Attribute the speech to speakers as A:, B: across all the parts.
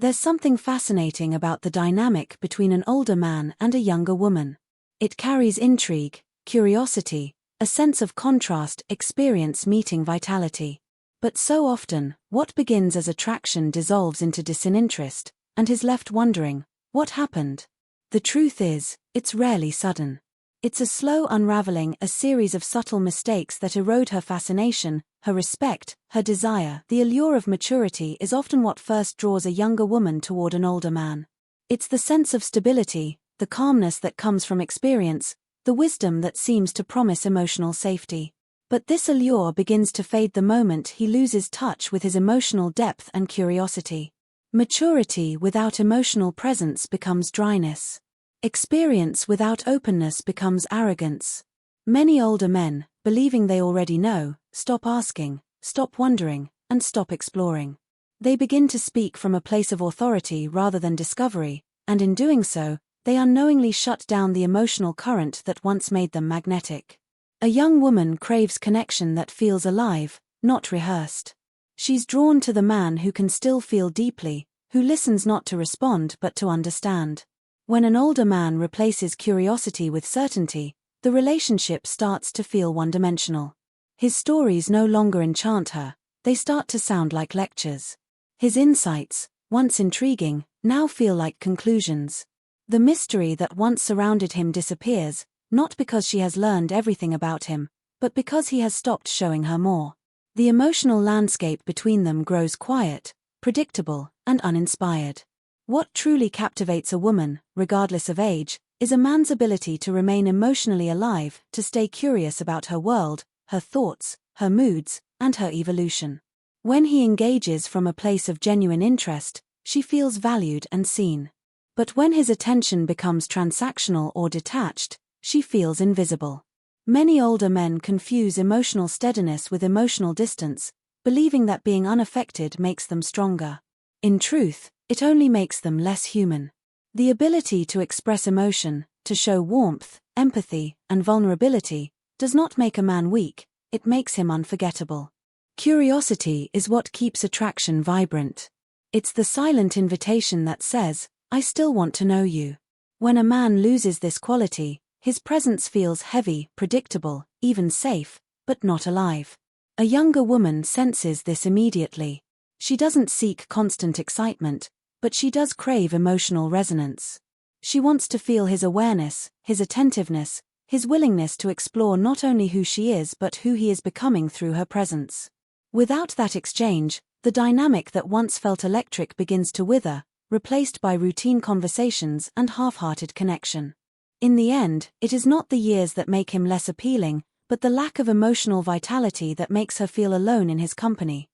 A: There's something fascinating about the dynamic between an older man and a younger woman. It carries intrigue, curiosity, a sense of contrast, experience meeting vitality. But so often, what begins as attraction dissolves into disinterest, and is left wondering, what happened? The truth is, it's rarely sudden. It's a slow unraveling, a series of subtle mistakes that erode her fascination, her respect, her desire. The allure of maturity is often what first draws a younger woman toward an older man. It's the sense of stability, the calmness that comes from experience, the wisdom that seems to promise emotional safety. But this allure begins to fade the moment he loses touch with his emotional depth and curiosity. Maturity without emotional presence becomes dryness. Experience without openness becomes arrogance. Many older men, believing they already know, stop asking, stop wondering, and stop exploring. They begin to speak from a place of authority rather than discovery, and in doing so, they unknowingly shut down the emotional current that once made them magnetic. A young woman craves connection that feels alive, not rehearsed. She's drawn to the man who can still feel deeply, who listens not to respond but to understand. When an older man replaces curiosity with certainty, the relationship starts to feel one-dimensional. His stories no longer enchant her, they start to sound like lectures. His insights, once intriguing, now feel like conclusions. The mystery that once surrounded him disappears, not because she has learned everything about him, but because he has stopped showing her more. The emotional landscape between them grows quiet, predictable, and uninspired. What truly captivates a woman, regardless of age, is a man's ability to remain emotionally alive, to stay curious about her world, her thoughts, her moods, and her evolution. When he engages from a place of genuine interest, she feels valued and seen. But when his attention becomes transactional or detached, she feels invisible. Many older men confuse emotional steadiness with emotional distance, believing that being unaffected makes them stronger. In truth, it only makes them less human. The ability to express emotion, to show warmth, empathy, and vulnerability, does not make a man weak, it makes him unforgettable. Curiosity is what keeps attraction vibrant. It's the silent invitation that says, I still want to know you. When a man loses this quality, his presence feels heavy, predictable, even safe, but not alive. A younger woman senses this immediately. She doesn't seek constant excitement, but she does crave emotional resonance. She wants to feel his awareness, his attentiveness, his willingness to explore not only who she is but who he is becoming through her presence. Without that exchange, the dynamic that once felt electric begins to wither, replaced by routine conversations and half-hearted connection. In the end, it is not the years that make him less appealing, but the lack of emotional vitality that makes her feel alone in his company.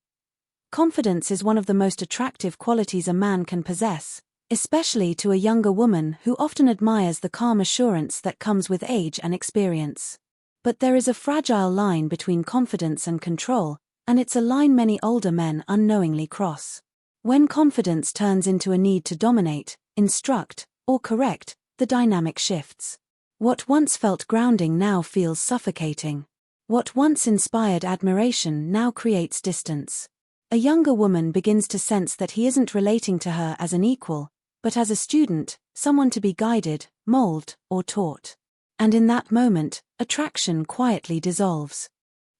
A: Confidence is one of the most attractive qualities a man can possess, especially to a younger woman who often admires the calm assurance that comes with age and experience. But there is a fragile line between confidence and control, and it's a line many older men unknowingly cross. When confidence turns into a need to dominate, instruct, or correct, the dynamic shifts. What once felt grounding now feels suffocating. What once inspired admiration now creates distance. A younger woman begins to sense that he isn't relating to her as an equal, but as a student, someone to be guided, molded, or taught. And in that moment, attraction quietly dissolves.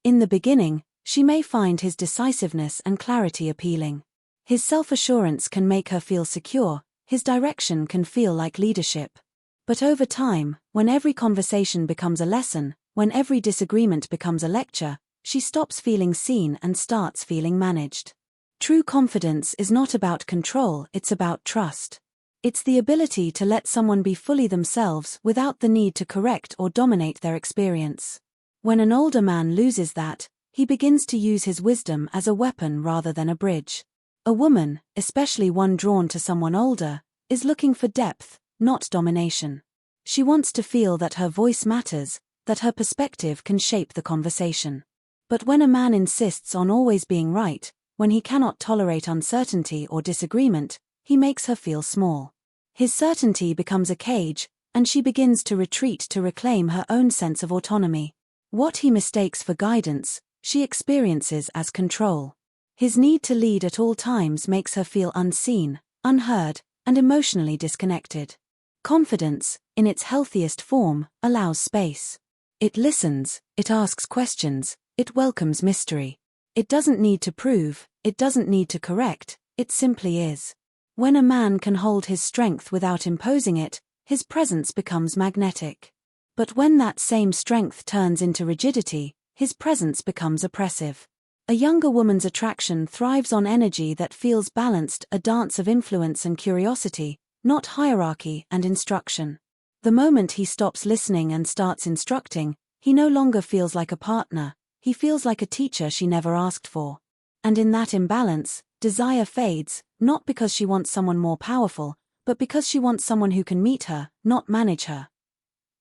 A: In the beginning, she may find his decisiveness and clarity appealing. His self-assurance can make her feel secure, his direction can feel like leadership. But over time, when every conversation becomes a lesson, when every disagreement becomes a lecture, she stops feeling seen and starts feeling managed. True confidence is not about control, it's about trust. It's the ability to let someone be fully themselves without the need to correct or dominate their experience. When an older man loses that, he begins to use his wisdom as a weapon rather than a bridge. A woman, especially one drawn to someone older, is looking for depth, not domination. She wants to feel that her voice matters, that her perspective can shape the conversation. But when a man insists on always being right, when he cannot tolerate uncertainty or disagreement, he makes her feel small. His certainty becomes a cage, and she begins to retreat to reclaim her own sense of autonomy. What he mistakes for guidance, she experiences as control. His need to lead at all times makes her feel unseen, unheard, and emotionally disconnected. Confidence, in its healthiest form, allows space. It listens, it asks questions, it welcomes mystery. It doesn't need to prove, it doesn't need to correct, it simply is. When a man can hold his strength without imposing it, his presence becomes magnetic. But when that same strength turns into rigidity, his presence becomes oppressive. A younger woman's attraction thrives on energy that feels balanced, a dance of influence and curiosity, not hierarchy and instruction. The moment he stops listening and starts instructing, he no longer feels like a partner, he feels like a teacher she never asked for. And in that imbalance, desire fades, not because she wants someone more powerful, but because she wants someone who can meet her, not manage her.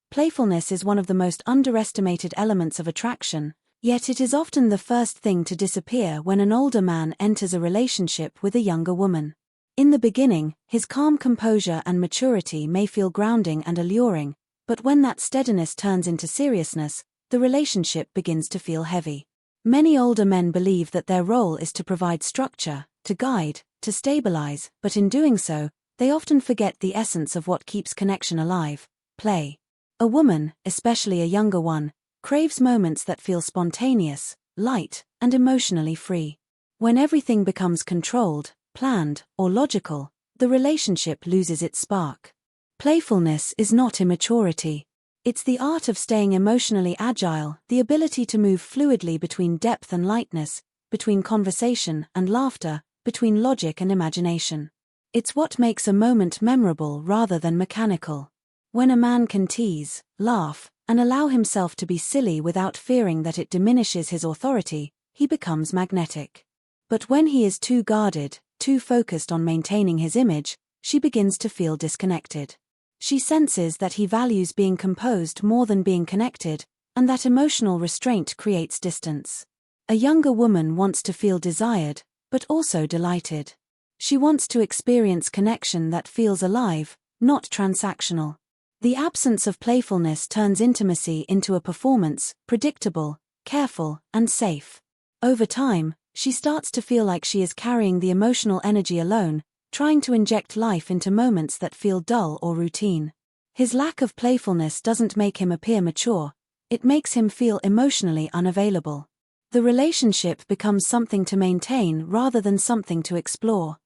A: Playfulness is one of the most underestimated elements of attraction, yet it is often the first thing to disappear when an older man enters a relationship with a younger woman. In the beginning, his calm composure and maturity may feel grounding and alluring, but when that steadiness turns into seriousness, the relationship begins to feel heavy. Many older men believe that their role is to provide structure, to guide, to stabilize, but in doing so, they often forget the essence of what keeps connection alive: play. A woman, especially a younger one, craves moments that feel spontaneous, light, and emotionally free. When everything becomes controlled, planned, or logical, the relationship loses its spark. Playfulness is not immaturity. It's the art of staying emotionally agile, the ability to move fluidly between depth and lightness, between conversation and laughter, between logic and imagination. It's what makes a moment memorable rather than mechanical. When a man can tease, laugh, and allow himself to be silly without fearing that it diminishes his authority, he becomes magnetic. But when he is too guarded, too focused on maintaining his image, she begins to feel disconnected. She senses that he values being composed more than being connected, and that emotional restraint creates distance. A younger woman wants to feel desired, but also delighted. She wants to experience connection that feels alive, not transactional. The absence of playfulness turns intimacy into a performance, predictable, careful, and safe. Over time, she starts to feel like she is carrying the emotional energy alone, trying to inject life into moments that feel dull or routine. His lack of playfulness doesn't make him appear mature, it makes him feel emotionally unavailable. The relationship becomes something to maintain rather than something to explore.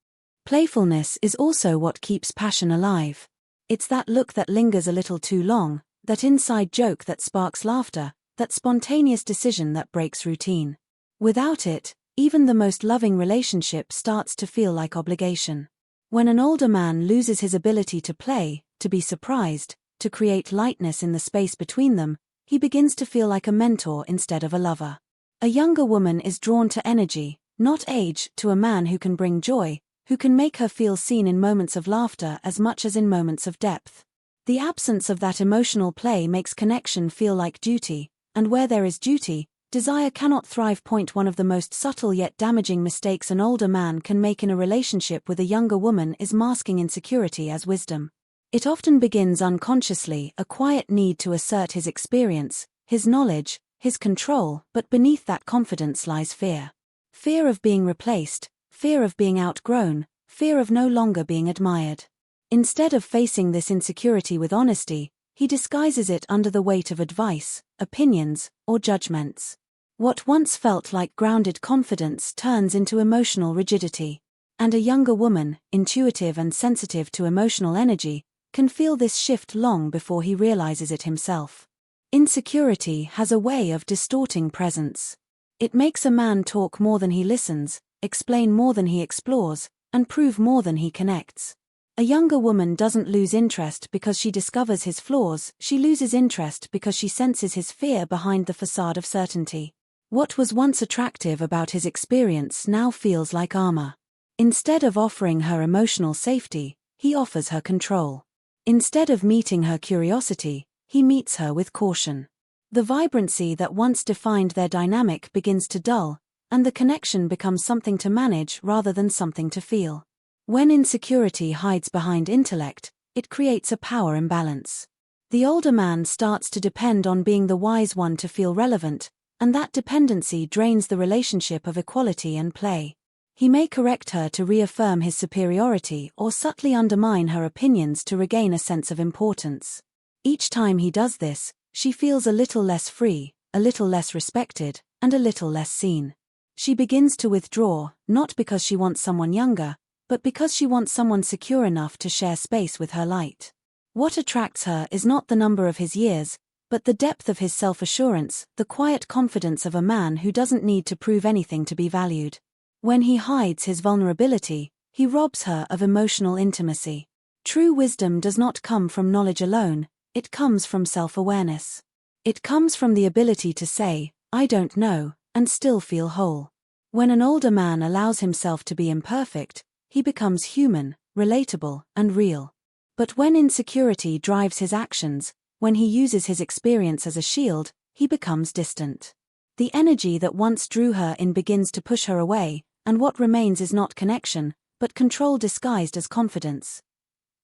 A: Playfulness is also what keeps passion alive. It's that look that lingers a little too long, that inside joke that sparks laughter, that spontaneous decision that breaks routine. Without it, even the most loving relationship starts to feel like obligation. When an older man loses his ability to play, to be surprised, to create lightness in the space between them, he begins to feel like a mentor instead of a lover. A younger woman is drawn to energy, not age, to a man who can bring joy, who can make her feel seen in moments of laughter as much as in moments of depth. The absence of that emotional play makes connection feel like duty, and where there is duty, desire cannot thrive. One of the most subtle yet damaging mistakes an older man can make in a relationship with a younger woman is masking insecurity as wisdom. It often begins unconsciously, a quiet need to assert his experience, his knowledge, his control, but beneath that confidence lies fear. Fear of being replaced, fear of being outgrown, fear of no longer being admired. Instead of facing this insecurity with honesty, he disguises it under the weight of advice, opinions, or judgments. What once felt like grounded confidence turns into emotional rigidity. And a younger woman, intuitive and sensitive to emotional energy, can feel this shift long before he realizes it himself. Insecurity has a way of distorting presence. It makes a man talk more than he listens, explain more than he explores, and prove more than he connects. A younger woman doesn't lose interest because she discovers his flaws, she loses interest because she senses his fear behind the facade of certainty. What was once attractive about his experience now feels like armor. Instead of offering her emotional safety, he offers her control. Instead of meeting her curiosity, he meets her with caution. The vibrancy that once defined their dynamic begins to dull, and the connection becomes something to manage rather than something to feel. When insecurity hides behind intellect, it creates a power imbalance. The older man starts to depend on being the wise one to feel relevant, and that dependency drains the relationship of equality and play. He may correct her to reaffirm his superiority or subtly undermine her opinions to regain a sense of importance. Each time he does this, she feels a little less free, a little less respected, and a little less seen. She begins to withdraw, not because she wants someone younger, but because she wants someone secure enough to share space with her light. What attracts her is not the number of his years, but the depth of his self-assurance, the quiet confidence of a man who doesn't need to prove anything to be valued. When he hides his vulnerability, he robs her of emotional intimacy. True wisdom does not come from knowledge alone, it comes from self-awareness. It comes from the ability to say, "I don't know," and still feel whole. When an older man allows himself to be imperfect, he becomes human, relatable, and real. But when insecurity drives his actions, when he uses his experience as a shield, he becomes distant. The energy that once drew her in begins to push her away, and what remains is not connection, but control disguised as confidence.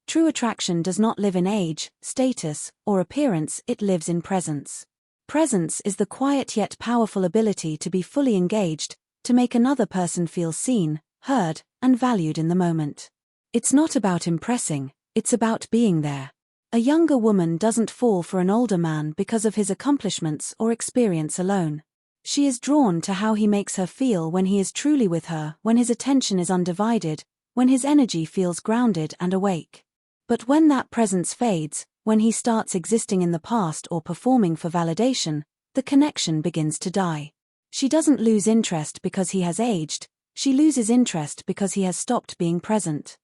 A: True attraction does not live in age, status, or appearance, it lives in presence. Presence is the quiet yet powerful ability to be fully engaged, to make another person feel seen, heard, and valued in the moment. It's not about impressing, it's about being there. A younger woman doesn't fall for an older man because of his accomplishments or experience alone. She is drawn to how he makes her feel when he is truly with her, when his attention is undivided, when his energy feels grounded and awake. But when that presence fades, when he starts existing in the past or performing for validation, the connection begins to die. She doesn't lose interest because he has aged, she loses interest because he has stopped being present.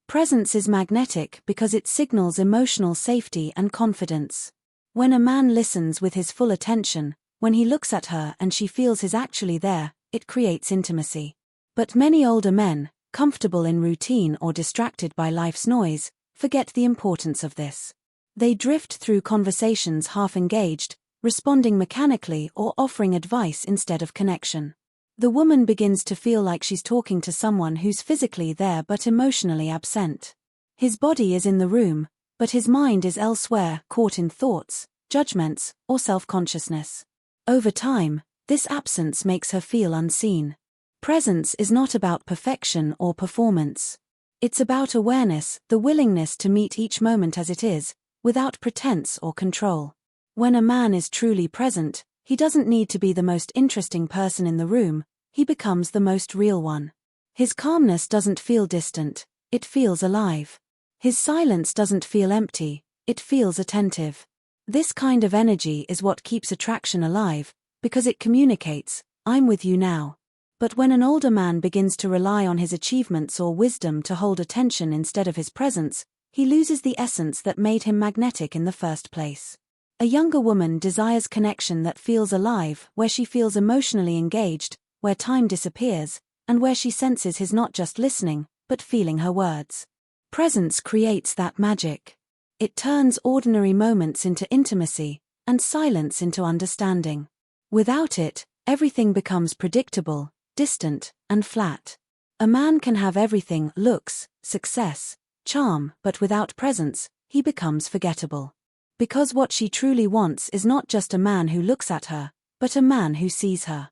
A: Presence is magnetic because it signals emotional safety and confidence. When a man listens with his full attention, when he looks at her and she feels he's actually there, it creates intimacy. But many older men, comfortable in routine or distracted by life's noise, forget the importance of this. They drift through conversations half engaged, responding mechanically or offering advice instead of connection. The woman begins to feel like she's talking to someone who's physically there but emotionally absent. His body is in the room, but his mind is elsewhere, caught in thoughts, judgments, or self-consciousness. Over time, this absence makes her feel unseen. Presence is not about perfection or performance. It's about awareness, the willingness to meet each moment as it is, without pretense or control. When a man is truly present, he doesn't need to be the most interesting person in the room, he becomes the most real one. His calmness doesn't feel distant, it feels alive. His silence doesn't feel empty, it feels attentive. This kind of energy is what keeps attraction alive, because it communicates, "I'm with you now." But when an older man begins to rely on his achievements or wisdom to hold attention instead of his presence, he loses the essence that made him magnetic in the first place. A younger woman desires connection that feels alive, where she feels emotionally engaged, where time disappears, and where she senses he's not just listening, but feeling her words. Presence creates that magic. It turns ordinary moments into intimacy, and silence into understanding. Without it, everything becomes predictable, distant, and flat. A man can have everything: looks, success, charm, but without presence, he becomes forgettable. Because what she truly wants is not just a man who looks at her, but a man who sees her.